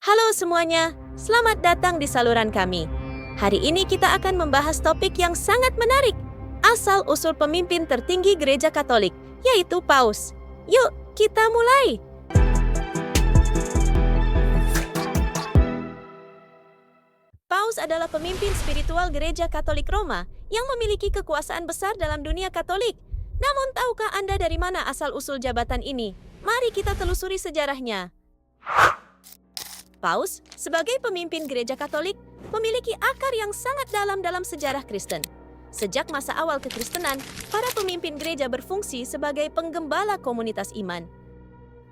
Halo semuanya, selamat datang di saluran kami. Hari ini kita akan membahas topik yang sangat menarik, asal-usul pemimpin tertinggi Gereja Katolik, yaitu Paus. Yuk, kita mulai! Paus adalah pemimpin spiritual Gereja Katolik Roma yang memiliki kekuasaan besar dalam dunia Katolik. Namun tahukah Anda dari mana asal-usul jabatan ini? Mari kita telusuri sejarahnya. Paus, sebagai pemimpin Gereja Katolik, memiliki akar yang sangat dalam dalam sejarah Kristen. Sejak masa awal kekristenan, para pemimpin gereja berfungsi sebagai penggembala komunitas iman.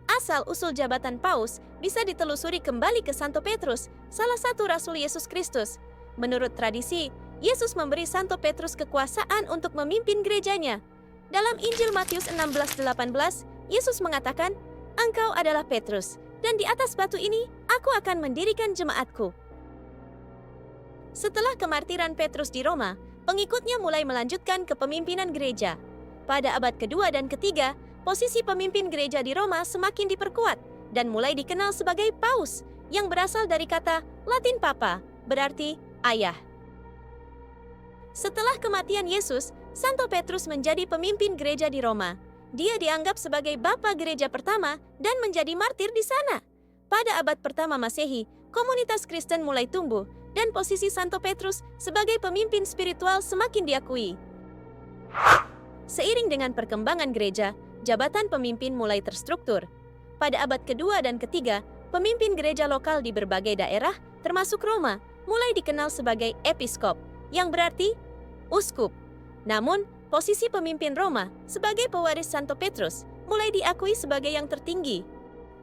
Asal-usul jabatan Paus bisa ditelusuri kembali ke Santo Petrus, salah satu Rasul Yesus Kristus. Menurut tradisi, Yesus memberi Santo Petrus kekuasaan untuk memimpin gerejanya. Dalam Injil Matius 16:18, Yesus mengatakan, "Engkau adalah Petrus, dan di atas batu ini aku akan mendirikan jemaatku." Setelah kemartiran Petrus di Roma, pengikutnya mulai melanjutkan kepemimpinan gereja. Pada abad kedua dan ketiga, posisi pemimpin gereja di Roma semakin diperkuat dan mulai dikenal sebagai Paus, yang berasal dari kata Latin Papa, berarti ayah. Setelah kematian Yesus, Santo Petrus menjadi pemimpin gereja di Roma. Dia dianggap sebagai bapa gereja pertama dan menjadi martir di sana. Pada abad pertama Masehi, komunitas Kristen mulai tumbuh dan posisi Santo Petrus sebagai pemimpin spiritual semakin diakui. Seiring dengan perkembangan gereja, jabatan pemimpin mulai terstruktur. Pada abad kedua dan ketiga, pemimpin gereja lokal di berbagai daerah, termasuk Roma, mulai dikenal sebagai episkop, yang berarti uskup. Namun, posisi pemimpin Roma sebagai pewaris Santo Petrus mulai diakui sebagai yang tertinggi.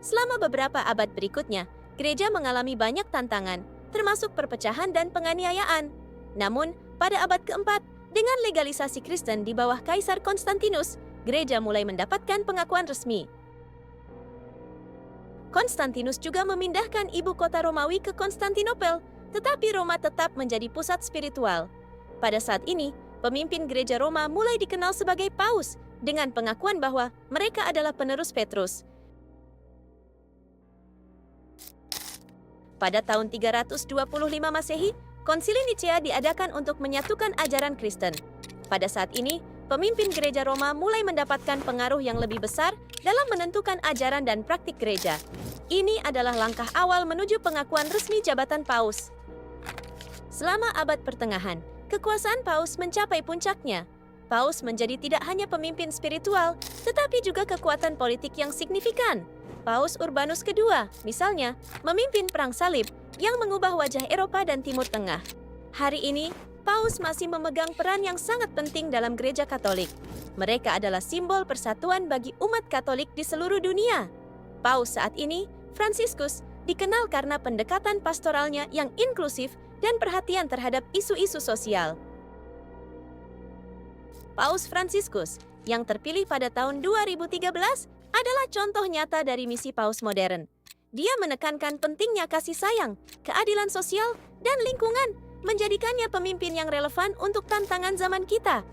Selama beberapa abad berikutnya, gereja mengalami banyak tantangan, termasuk perpecahan dan penganiayaan. Namun, pada abad keempat, dengan legalisasi Kristen di bawah Kaisar Konstantinus, gereja mulai mendapatkan pengakuan resmi. Konstantinus juga memindahkan ibu kota Romawi ke Konstantinopel, tetapi Roma tetap menjadi pusat spiritual. Pada saat ini, pemimpin gereja Roma mulai dikenal sebagai Paus dengan pengakuan bahwa mereka adalah penerus Petrus. Pada tahun 325 Masehi, Konsili Nicea diadakan untuk menyatukan ajaran Kristen. Pada saat ini, pemimpin gereja Roma mulai mendapatkan pengaruh yang lebih besar dalam menentukan ajaran dan praktik gereja. Ini adalah langkah awal menuju pengakuan resmi jabatan Paus. Selama abad pertengahan, kekuasaan Paus mencapai puncaknya. Paus menjadi tidak hanya pemimpin spiritual, tetapi juga kekuatan politik yang signifikan. Paus Urbanus II, misalnya, memimpin Perang Salib yang mengubah wajah Eropa dan Timur Tengah. Hari ini, Paus masih memegang peran yang sangat penting dalam Gereja Katolik. Mereka adalah simbol persatuan bagi umat Katolik di seluruh dunia. Paus saat ini, Fransiskus, dikenal karena pendekatan pastoralnya yang inklusif dan perhatian terhadap isu-isu sosial. Paus Fransiskus, yang terpilih pada tahun 2013, adalah contoh nyata dari misi Paus modern. Dia menekankan pentingnya kasih sayang, keadilan sosial, dan lingkungan, menjadikannya pemimpin yang relevan untuk tantangan zaman kita.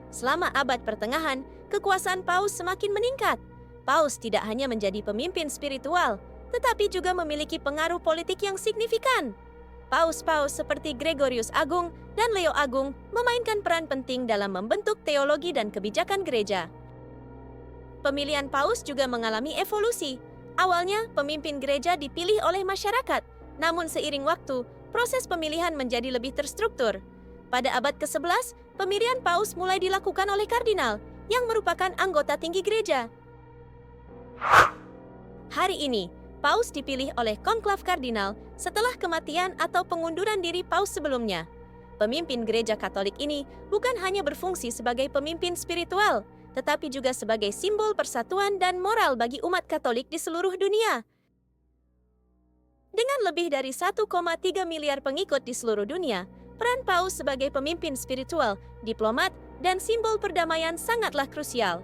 Selama abad pertengahan, kekuasaan Paus semakin meningkat. Paus tidak hanya menjadi pemimpin spiritual, tetapi juga memiliki pengaruh politik yang signifikan. Paus-paus seperti Gregorius Agung dan Leo Agung memainkan peran penting dalam membentuk teologi dan kebijakan gereja. Pemilihan paus juga mengalami evolusi. Awalnya, pemimpin gereja dipilih oleh masyarakat, namun seiring waktu, proses pemilihan menjadi lebih terstruktur. Pada abad ke-11, pemilihan paus mulai dilakukan oleh kardinal, yang merupakan anggota tinggi gereja. Hari ini, Paus dipilih oleh konklav kardinal setelah kematian atau pengunduran diri paus sebelumnya. Pemimpin gereja Katolik ini bukan hanya berfungsi sebagai pemimpin spiritual, tetapi juga sebagai simbol persatuan dan moral bagi umat Katolik di seluruh dunia. Dengan lebih dari 1,3 miliar pengikut di seluruh dunia, peran Paus sebagai pemimpin spiritual, diplomat, dan simbol perdamaian sangatlah krusial.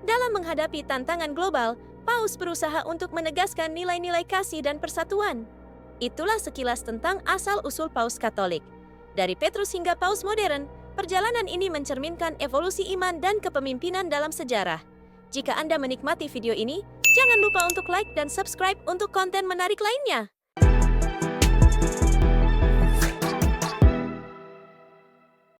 Dalam menghadapi tantangan global, Paus berusaha untuk menegaskan nilai-nilai kasih dan persatuan. Itulah sekilas tentang asal-usul Paus Katolik. Dari Petrus hingga Paus modern, perjalanan ini mencerminkan evolusi iman dan kepemimpinan dalam sejarah. Jika Anda menikmati video ini, jangan lupa untuk like dan subscribe untuk konten menarik lainnya.